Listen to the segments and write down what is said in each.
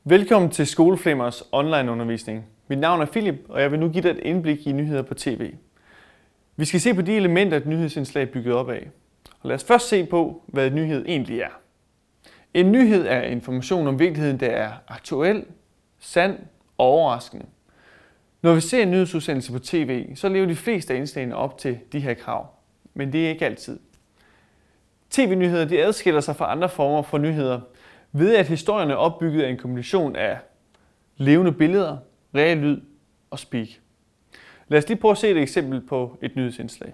Velkommen til Skoleflimmers online-undervisning. Mit navn er Philip, og jeg vil nu give dig et indblik i nyheder på tv. Vi skal se på de elementer, et nyhedsindslag er bygget op af. Og lad os først se på, hvad en nyhed egentlig er. En nyhed er information om virkeligheden, der er aktuel, sand og overraskende. Når vi ser en nyhedsudsendelse på tv, så lever de fleste af indslagene op til de her krav. Men det er ikke altid. TV-nyheder adskiller sig fra andre former for nyheder, ved at historierne er opbygget af en kombination af levende billeder, reel lyd og speak. Lad os lige prøve at se et eksempel på et nyhedsindslag.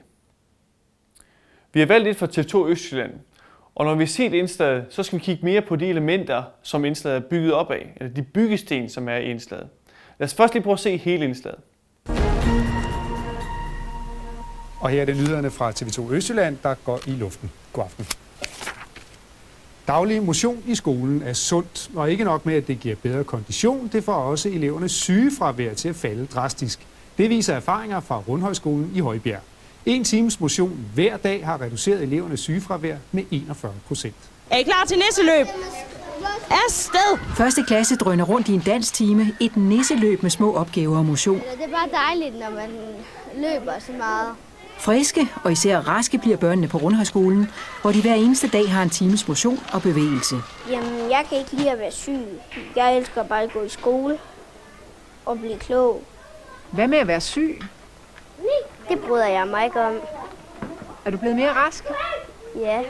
Vi har valgt et fra TV2 Østjylland, og når vi ser et indslag, så skal vi kigge mere på de elementer, som indslaget er bygget op af, eller de byggesten, som er i indslaget. Lad os først lige prøve at se hele indslaget. Og her er det nyhederne fra TV2 Østjylland, der går i luften. God aften. Daglig motion i skolen er sundt, og ikke nok med, at det giver bedre kondition, det får også elevernes sygefravær til at falde drastisk. Det viser erfaringer fra Rundhøjskolen i Højbjerg. 1 times motion hver dag har reduceret elevernes sygefravær med 41%. Er I klar til nisseløb? Afsted! Første klasse drøner rundt i en danstime, et nisseløb med små opgaver og motion. Det er bare dejligt, når man løber så meget. Friske og især raske bliver børnene på Rundhøjskolen, hvor de hver eneste dag har en times motion og bevægelse. Jamen, jeg kan ikke lide at være syg. Jeg elsker bare at gå i skole og blive klog. Hvad med at være syg? Det bryder jeg mig ikke om. Er du blevet mere rask? Ja.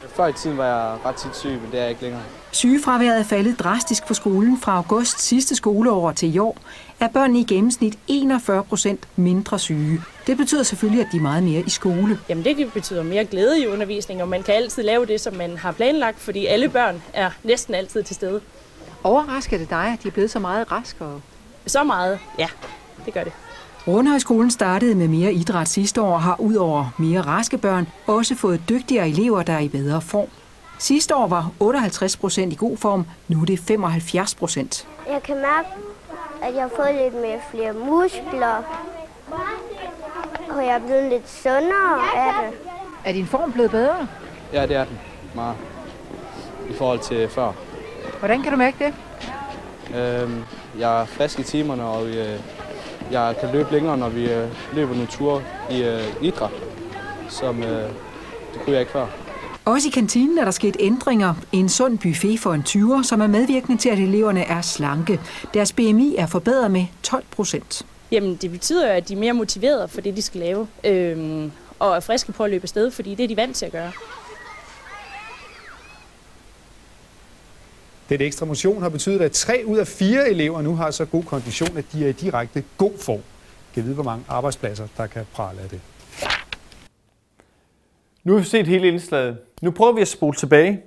Før i tiden var jeg ret tit syg, men det er jeg ikke længere. Sygefraværet er faldet drastisk på skolen fra august sidste skoleår til i år, er børnene i gennemsnit 41% mindre syge. Det betyder selvfølgelig, at de er meget mere i skole. Jamen det betyder mere glæde i undervisningen, og man kan altid lave det, som man har planlagt, fordi alle børn er næsten altid til stede. Overrasker det dig, at de er blevet så meget raskere? Så meget, ja, det gør det. Rundhøjskolen startede med mere idræt sidste år og har udover mere raske børn også fået dygtigere elever, der er i bedre form. Sidste år var 58% i god form, nu er det 75%. Jeg kan mærke, at jeg har fået lidt flere muskler, og jeg er blevet lidt sundere af det. Er din form blevet bedre? Ja, det er den. Meget. I forhold til før. Hvordan kan du mærke det? Jeg er frisk i timerne, og jeg kan løbe længere, når vi løber nogle ture i idræt, som det kunne jeg ikke før. Også i kantinen er der sket ændringer. En sund buffet for en 20'er, som er medvirkende til, at eleverne er slanke. Deres BMI er forbedret med 12%. Jamen det betyder jo, at de er mere motiverede for det, de skal lave, og er friske på at løbe afsted, fordi det er de vant til at gøre. Den ekstra motion har betydet, at 3 ud af 4 elever nu har så god kondition, at de er i direkte god form. Kan vide, hvor mange arbejdspladser, der kan prale af det. Nu har vi set hele indslaget. Nu prøver vi at spole tilbage,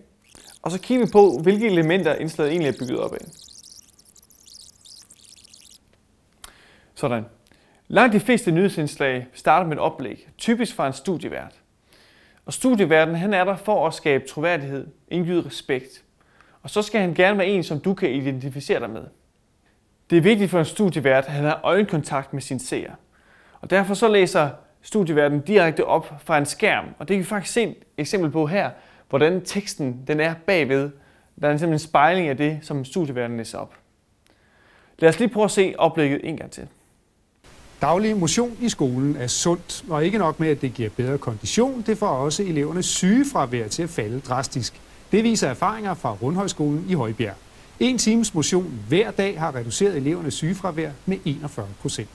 og så kigger vi på, hvilke elementer indslaget egentlig er bygget op af. Sådan. Langt de fleste nyhedsindslag starter med et oplæg, typisk fra en studievært. Og studieværten han er der for at skabe troværdighed, indgyde respekt. Og så skal han gerne være en, som du kan identificere dig med. Det er vigtigt for en studievært, at han har øjenkontakt med sine seere. Og derfor så læser studieværten direkte op fra en skærm. Og det kan vi faktisk se et eksempel på her, hvordan teksten den er bagved. Der er simpelthen en spejling af det, som studieværten læser op. Lad os lige prøve at se oplægget en gang til. Daglig motion i skolen er sundt, og ikke nok med, at det giver bedre kondition, det får også elevernes sygefravær til at falde drastisk. Det viser erfaringer fra Rundhøjskolen i Højbjerg. 1 times motion hver dag har reduceret elevernes sygefravær med 41%.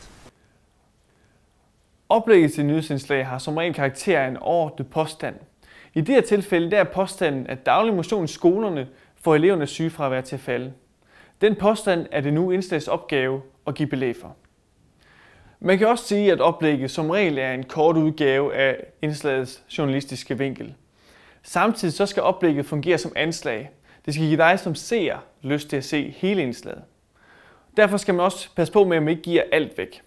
Oplægget til nyhedsindslag har som regel karakter af en overordnet påstand. I det her tilfælde der er påstanden, at daglig motion i skolerne får elevernes sygefravær til at falde. Den påstand er det nu indslags opgave at give belæg for. Man kan også sige, at oplægget som regel er en kort udgave af indslagets journalistiske vinkel. Samtidig så skal oplægget fungere som anslag. Det skal give dig som seer lyst til at se hele indslaget. Derfor skal man også passe på med, at man ikke giver alt væk.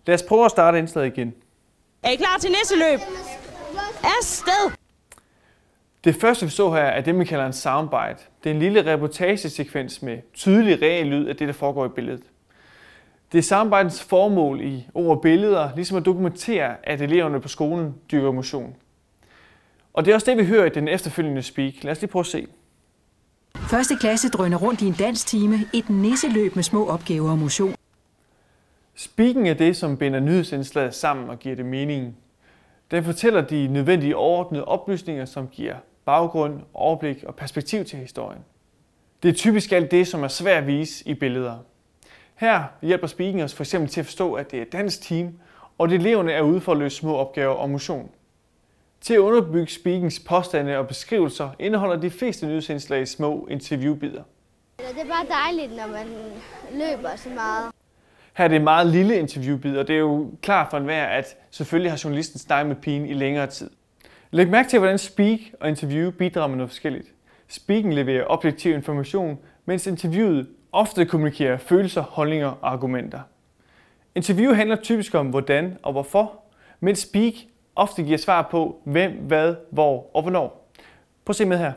Lad os prøve at starte indslaget igen. Er I klar til nisseløb? Afsted! Det første vi så her er det, man kalder en soundbite. Det er en lille reportagesekvens med tydelig reel lyd af det, der foregår i billedet. Det er soundbitens formål i ord og billeder, ligesom at dokumentere, at eleverne på skolen dyrker motion. Og det er også det, vi hører i den efterfølgende speak. Lad os lige prøve at se. Første klasse drøner rundt i en danstime, et nisseløb med små opgaver og motion. Speaking er det, som binder nyhedsindslaget sammen og giver det mening. Den fortæller de nødvendige overordnede oplysninger, som giver baggrund, overblik og perspektiv til historien. Det er typisk alt det, som er svært at vise i billeder. Her hjælper speaking os f.eks. til at forstå, at det er et dansk team, og at eleverne er ude for at løse små opgaver og motion. Til at underbygge speakings påstande og beskrivelser indeholder de fleste nyhedsindslag små interviewbidder. Det er bare dejligt, når man løber så meget. Her er det en meget lille interviewbid, og det er jo klart for enhver, at selvfølgelig har journalisten snakket med pigen i længere tid. Læg mærke til, hvordan speak og interview bidrager med noget forskelligt. Speaking leverer objektiv information, mens interviewet ofte kommunikerer følelser, holdninger og argumenter. Interview handler typisk om hvordan og hvorfor, mens speak ofte giver svar på hvem, hvad, hvor og hvornår. Prøv at se med her.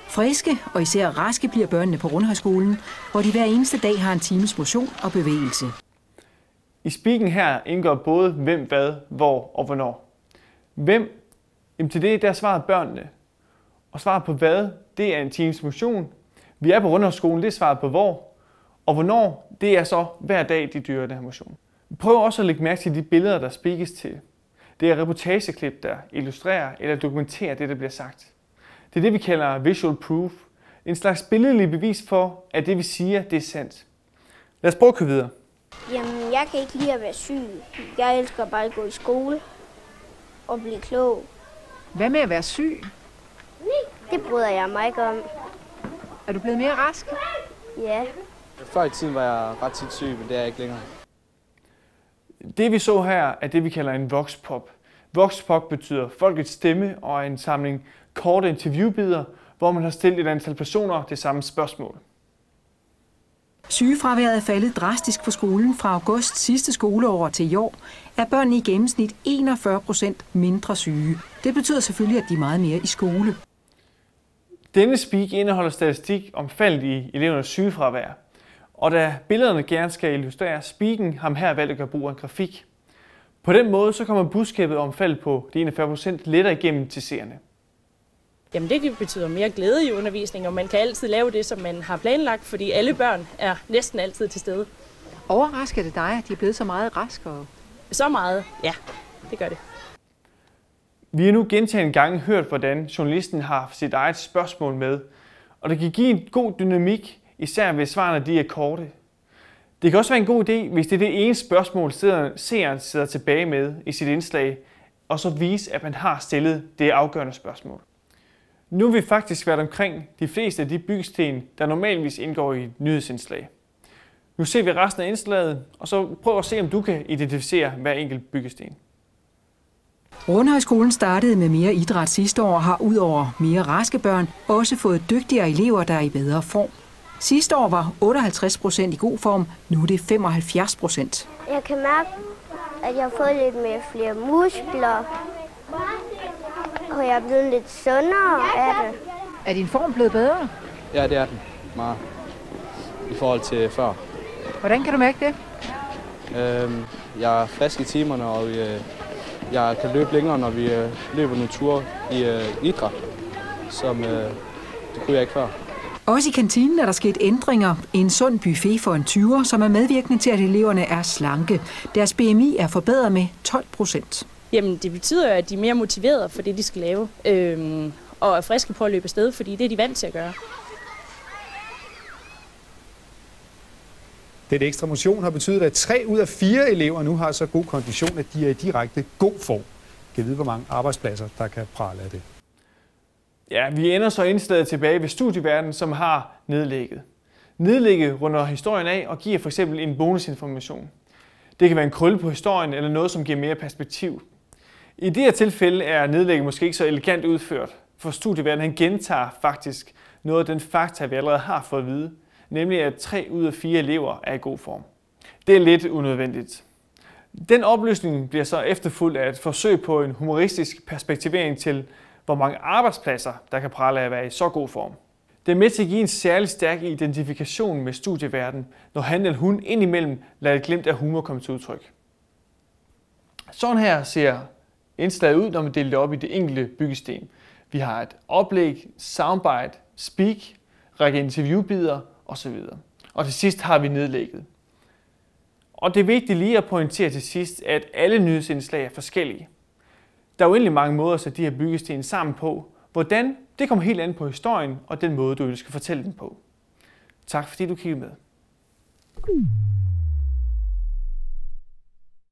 Friske og især raske bliver børnene på Rundhøjskolen, hvor de hver eneste dag har en times motion og bevægelse. I speaking her indgår både hvem, hvad, hvor og hvornår. Hvem? Jamen til det der er svaret børnene. Og svaret på hvad, det er en times motion. Vi er på Rundhøjskolen, det er svaret på hvor. Og hvornår, det er så hver dag, de dyrker den her motion. Prøv også at lægge mærke til de billeder, der speakes til. Det er reportageklip, der illustrerer eller dokumenterer det, der bliver sagt. Det er det, vi kalder visual proof. En slags billedlig bevis for, at det, vi siger, det er sandt. Lad os prøve at køre videre. Jamen, jeg kan ikke lide at være syg. Jeg elsker bare at gå i skole og blive klog. Hvad med at være syg? Det bryder jeg mig ikke om. Er du blevet mere rask? Ja. Før i tiden var jeg ret tit syg, men det er jeg ikke længere. Det vi så her er det, vi kalder en voxpop. Voxpop betyder folkets stemme og er en samling korte interviewbidder, hvor man har stillet et antal personer det samme spørgsmål. Sygefraværet er faldet drastisk på skolen fra august sidste skoleår til i år, er børnene i gennemsnit 41% mindre syge. Det betyder selvfølgelig, at de er meget mere i skole. Denne speak indeholder statistik om faldet i elevernes sygefravær. Og da billederne gerne skal illustrere speaken, har man her valgt at gøre brug af en grafik. På den måde så kommer budskabet om faldet på de 41% lettere igennem til seerne. Jamen det betyder mere glæde i undervisningen, og man kan altid lave det, som man har planlagt, fordi alle børn er næsten altid til stede. Overrasker det dig, at de er blevet så meget raske? Så meget, ja, det gør det. Vi har nu gentagne gange hørt, hvordan journalisten har sit eget spørgsmål med, og det kan give en god dynamik, især hvis svarene de er korte. Det kan også være en god idé, hvis det er det ene spørgsmål, seeren sidder tilbage med i sit indslag, og så vise, at man har stillet det afgørende spørgsmål. Nu har vi faktisk været omkring de fleste af de byggesten, der normalvis indgår i et nyhedsindslag. Nu ser vi resten af indslaget, og så prøv at se, om du kan identificere hver enkelt byggesten. Rundhøjskolen startede med mere idræt sidste år og har udover mere raske børn også fået dygtigere elever, der er i bedre form. Sidste år var 58% i god form, nu er det 75%. Jeg kan mærke, at jeg har fået lidt flere muskler, og jeg er blevet lidt sundere af det. Er din form blevet bedre? Ja, det er den. Meget. I forhold til før. Hvordan kan du mærke det? Jeg er frisk i timerne, og jeg kan løbe længere, når vi løber nogle ture i idræt, som det kunne jeg ikke før. Også i kantinen er der sket ændringer. En sund buffet for en 20'er, som er medvirkende til, at eleverne er slanke. Deres BMI er forbedret med 12%. Jamen det betyder, at de er mere motiverede for det, de skal lave, og er friske på at løbe afsted, fordi det er de vant til at gøre. Den ekstra motion har betydet, at 3 ud af 4 elever nu har så god kondition, at de er i direkte god form. Kan vide, hvor mange arbejdspladser, der kan prale af det. Ja, vi ender så indstedet tilbage ved studieverdenen, som har nedlægget. Nedlægget runder historien af og giver f.eks. en bonusinformation. Det kan være en krølle på historien eller noget, som giver mere perspektiv. I det her tilfælde er nedlægget måske ikke så elegant udført, for studieverdenen gentager faktisk noget af den fakta, vi allerede har fået at vide, nemlig at 3 ud af 4 elever er i god form. Det er lidt unødvendigt. Den oplysning bliver så efterfulgt af et forsøg på en humoristisk perspektivering til, hvor mange arbejdspladser, der kan prale af at være i så god form. Det er med til at give en særlig stærk identifikation med studieverdenen, når han eller hun indimellem lader et glimt af humor komme til udtryk. Sådan her ser indslaget ud, når man deler det op i det enkelte byggesten. Vi har et oplæg, soundbite, speak, række interviewbidder osv. Og til sidst har vi nedlægget. Og det er vigtigt lige at pointere til sidst, at alle nyhedsindslag er forskellige. Der er uendelig mange måder at sætte de her byggesten sammen på. Hvordan? Det kommer helt an på historien og den måde, du skal fortælle den på. Tak fordi du kiggede med.